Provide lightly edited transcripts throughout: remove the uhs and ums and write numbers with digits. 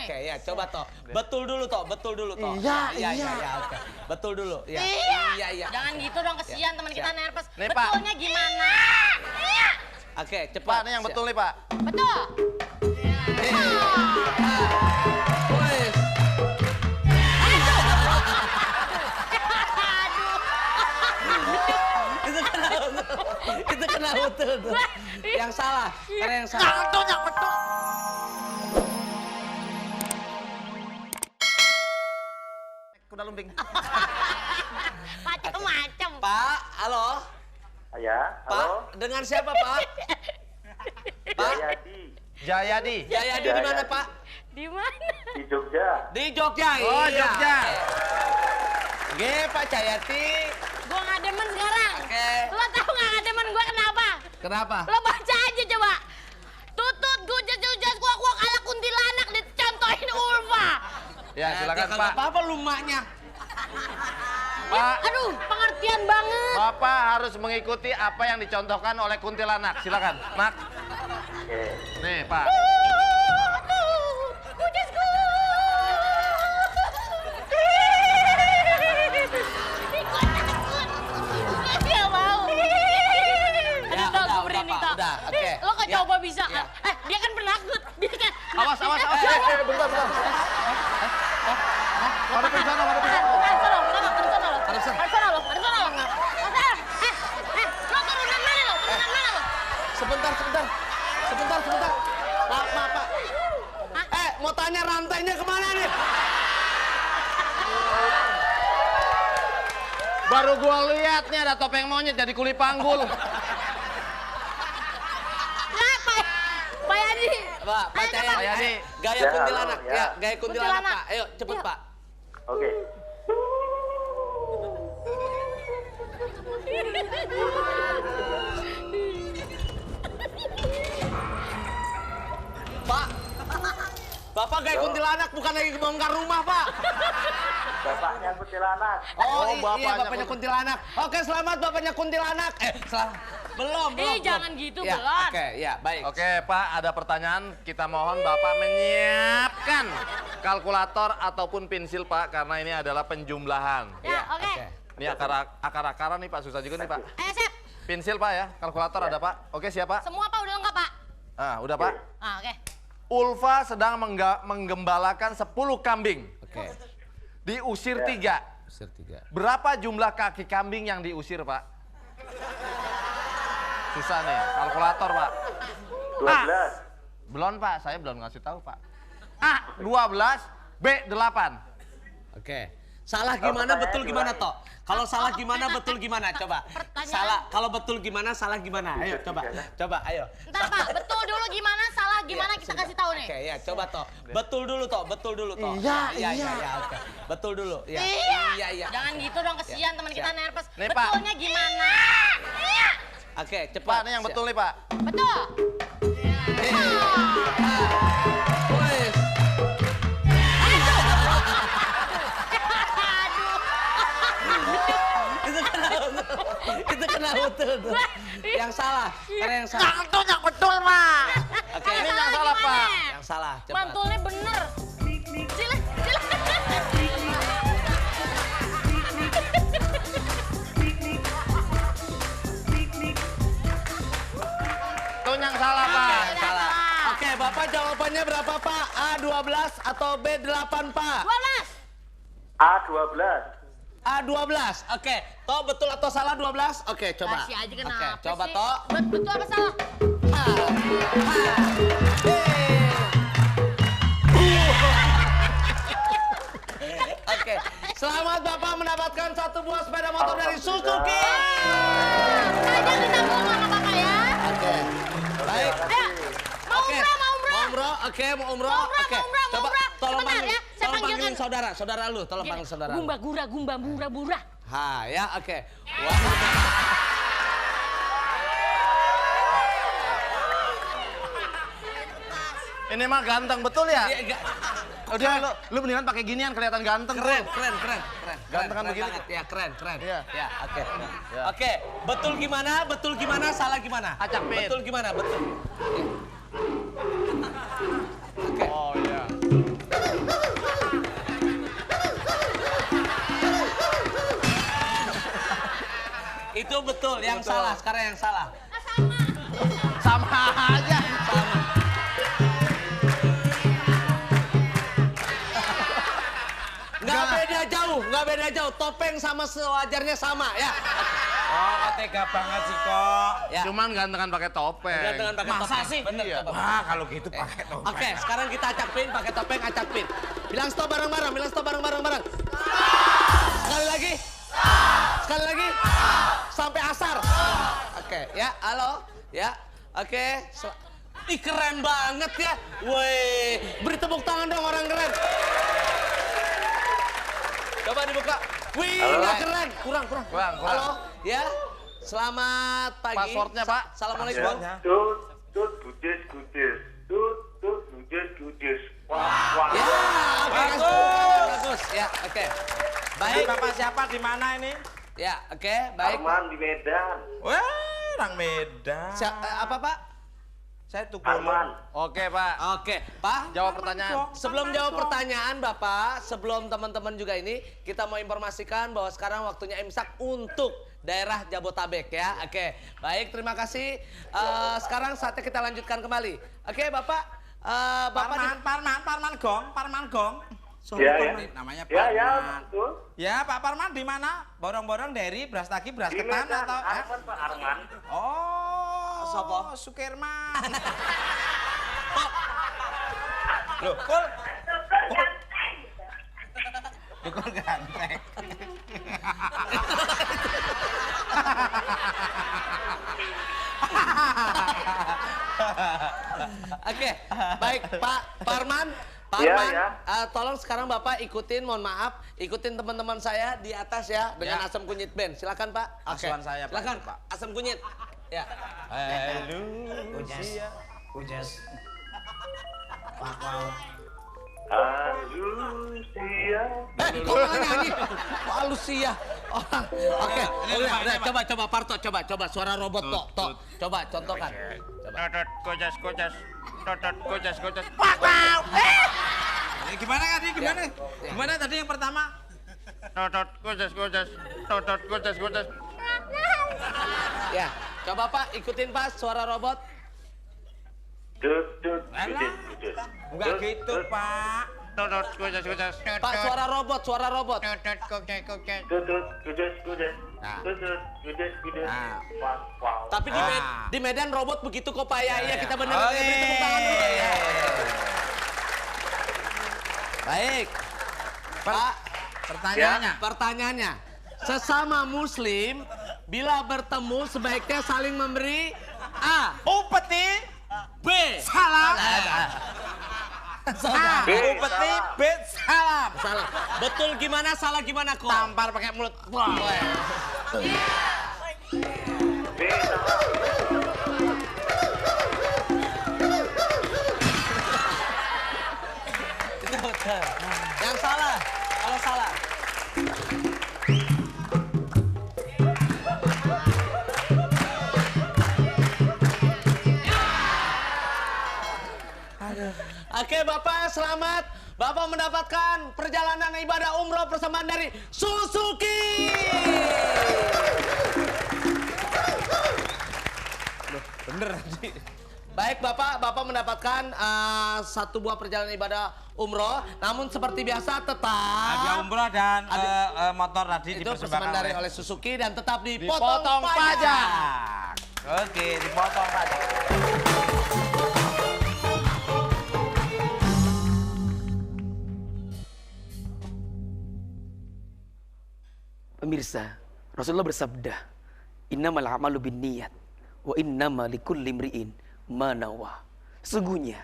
Oke, ya coba toh. Betul dulu toh, betul dulu toh. Iya. Oke. Betul dulu. Ya. Iya. Jangan gitu dong, kesian teman kita nervous. Nih, Pak. Betulnya gimana? Oke, Pak, cepat. ini yang betul nih, Pak. Betul. Wes. Itu kena betul. Yang salah, karena yang salah. Yang betul. Kuda lumping. Macem-macem. Pak, halo. Ya, Pak, halo. dengan siapa, Pak? Pak, Jayadi Jayadi di mana, Pak? Di mana? di Jogja. Di Jogja. Oh, iya. Jogja. Oke, Pak Jayati. Gua nggak demen sekarang. Oke. Lo tau nggak demen gua kenapa? Kenapa? Lo baca aja coba. Tutut gujas kuak ala kuntilanak dicontohin Ulfa. Ya, silakan, Kagak Pak. apa-apa lu maknya. Pak, Aduh, pengertian banget. Bapak harus mengikuti apa yang dicontohkan oleh kuntilanak. Silakan, Nak. Oke. Nih, Pak. Gujasku. Gak mau. Aduh, tau gue merinding, tau. udah, oke. Lo kok Ya, coba bisa ya. kan? Dia kan penakut. Dia kan... Awas. Bentar. Ada bencana. Ada sana lo. Lo turunan mana lo? Sebentar. Pak. Mau tanya rantainya kemana nih? Baru gua lihat nih ada topeng monyet jadi kuli panggul. Pak Yadi. Pak Jayadi. Gaya Ya, kuntilanak. halo, ya. Ya, gaya kuntilanak, Kuntilanak. Pak. Ayo, cepet, Yuk. Pak. Oke. Pak. Bapak gaya kuntilanak bukan lagi bongkar rumah, Pak. Bapaknya kuntilanak. Oh, Oh, iya, bapaknya bapaknya kuntilanak. Oke, selamat bapaknya kuntilanak. Selamat. Belum. Jangan gitu, Ya, belum. Oke, ya, baik. Oke, Pak, ada pertanyaan. Kita mohon Bapak menyiapkan kalkulator ataupun pensil, Pak, karena ini adalah penjumlahan. Ya, oke. Ini akar-akaran nih, Pak. Susah juga nih, Pak. Ayo, Sep. Pensil, Pak, ya. Kalkulator ada, Pak. Oke, siap, Pak? Semua Pak udah lengkap, Pak. Ah, udah, Pak. Ah, oke. Ulfa sedang menggembalakan 10 kambing. Oke. Diusir Ya. 3. Usir 3. Berapa jumlah kaki kambing yang diusir, Pak? Susah nih, kalkulator, Pak. 12. Belum, Pak. Saya belum ngasih tahu, Pak. A, 12. B, 8. Oke. Salah gimana, betul gimana, Tok? Kalau salah gimana, betul gimana? Coba. Pertanyaan. Salah, kalau betul gimana, salah gimana? Ayo, coba. Ayo. Ntar Pak, betul dulu gimana, salah gimana kita kasih tahu nih. Oke, ya, coba, Tok. Betul dulu, Tok. Iya, oke. Betul dulu. Ya. Iya. Jangan gitu dong, kesian teman kita nervous. Nih, Pak. Betulnya gimana? Oke, cepat. Pak, ini yang betul nih, Pak. Betul. Wes. Itu kena betul. Yang salah, karena yang salah. Yang betul, Pak. Oke, Ini yang salah, Pak. Yang salah, cepat. Mantulnya bener. Sila. Itu yang salah, Pak. Yang salah. Oke, Bapak jawabannya berapa, Pak? A 12 atau B 8, Pak? 12. A12. A 12. Oke, Toh betul atau salah 12? Oke, coba. Kasih aja kenapa Oke, coba, sih? Toh. Betul apa salah? Oke, selamat Bapak mendapatkan satu buah sepeda motor dari Suzuki. Aja kita ngomong sama Bapak ya. Oke, baik. Ayo. Mau Oke. umroh, mau umroh. Mau umroh, oke, mau umroh. Mau umroh, Oke, mau umroh, mau coba umroh. tolong Sebentar panggil, ya, saya tolong panggilkan. panggilin saudara lu, tolong panggil saudara lu. Gumba, bura. Ha, ya, oke. Wah. Ini mah ganteng betul ya? Iya, enggak. Udah, lu mendingan pakai ginian kelihatan ganteng. Keren. Gantengan Keren begini. banget. Ya, keren. Iya. Ya, oke. Ya. Oke, betul gimana, salah gimana? Acak pit. Betul gimana, betul. Oh iya. Itu betul. Yang salah. Sekarang yang salah. Sama aja. Sama. Nggak beda jauh. Topeng sama sewajarnya sama ya. Oh, tega banget sih kok. Ya. Cuman gantengan pakai topeng. Gantengan pakai Masa topeng. sih? Bener. Iya. Coba. Wah, kalau gitu pakai topeng. Oke, sekarang kita acapin pakai topeng, acapin. Bilang stop bareng-bareng, bilang stop bareng-bareng. Sekali lagi. Sekali lagi. Sampai asar. Oke, ya, halo. Ya, oke. Ih, keren banget ya. Woi, beri tepuk tangan dong orang keren. Coba dibuka. Wih, nggak keren. Kurang. Halo, ya. Selamat pagi. Passwordnya, Pak. Assalamualaikum. Passwordnya. Tut, gudes. Tut, gudes. Wah. Ya, oke, bagus. Ya, oke. Baik, Baik, Bapak siapa di mana ini? ya, oke, baik. Arman di Medan. Wah, orang Medan. Apa, Pak? Saya tuh Arman. Oke, Pak. Oke, Pak. Jawab pertanyaan. Sebelum jawab pertanyaan, Bapak, sebelum teman-teman juga ini, kita mau informasikan bahwa sekarang waktunya imsak untuk daerah Jabotabek ya. Oke, baik, terima kasih. Sekarang saatnya kita lanjutkan kembali. Oke, Bapak. Bapak Parman Gong. Ya, ya. Namanya Ya, Parman. betul. Ya, Pak Parman di mana? Borong-borong dari beras tagi, beras Di ketan Medan, atau Arman, Pak Arman. Oh, Sopo? Sukirman. Loh, Kul ganteng. Oke, baik Pak Parman. Ya, ya. Tolong sekarang Bapak ikutin, mohon maaf, ikutin teman-teman saya di atas ya dengan Ya. asam kunyit band. Silakan Pak. Oke. Asuhan saya, Pak. Silakan Pak. asam kunyit. Ya. Halo, Lucia. Lucia. Kok malah nyanyi? Wah, Lucia. Oke, udah, coba Parto, coba suara robot tok. Coba contohkan. Coba. Totot gojas. Gimana tadi? Gimana tadi yang pertama? Totot gojas. Ya, coba Pak ikutin Pak suara robot. Tut, Alah. gudes. Enggak gitu, Pak. Totot gojas. Pak suara robot. Tut, gudes. Nah. Tut, gudes. Nah. Wow. Tapi Wah. di Medan robot begitu kok Pak ya. Iya, kita bener Oh, beri tepuk tangan dulu ya. Baik. Pak, pertanyaannya. Sesama muslim bila bertemu sebaiknya saling memberi A. Upeti. B. Salam. Salah. Upeti. B. Salam. Salah. Betul gimana, salah gimana kok? Tampar pakai mulut. Wah. Itu betul. Yang salah. Kalau salah. Oke Bapak, selamat. Bapak mendapatkan perjalanan ibadah umroh persembahan dari Suzuki. Bener tadi. Baik Bapak mendapatkan satu buah perjalanan ibadah umroh. Namun seperti biasa tetap Hadiah umroh dan motor tadi itu dipersembahkan persembahan dari oleh Suzuki dan tetap dipotong dipotong pajak. pajak. Oke, dipotong pajak. Pemirsa, Rasulullah bersabda, "Innamal a'malu binniyat wa innama likulli imri'in ma nawa." Sesungguhnya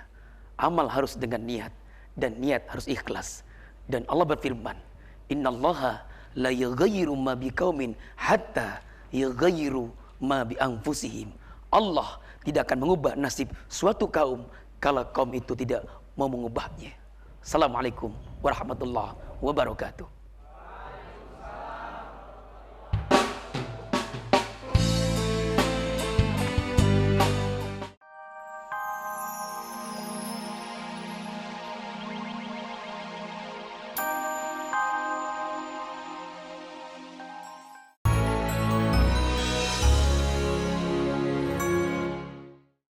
amal harus dengan niat dan niat harus ikhlas. Dan Allah berfirman, "Innallaha la yughayyiru ma biqaumin hatta yughayyiru ma bi anfusihim." Allah tidak akan mengubah nasib suatu kaum kalau kaum itu tidak mau mengubahnya. Assalamualaikum warahmatullahi wabarakatuh.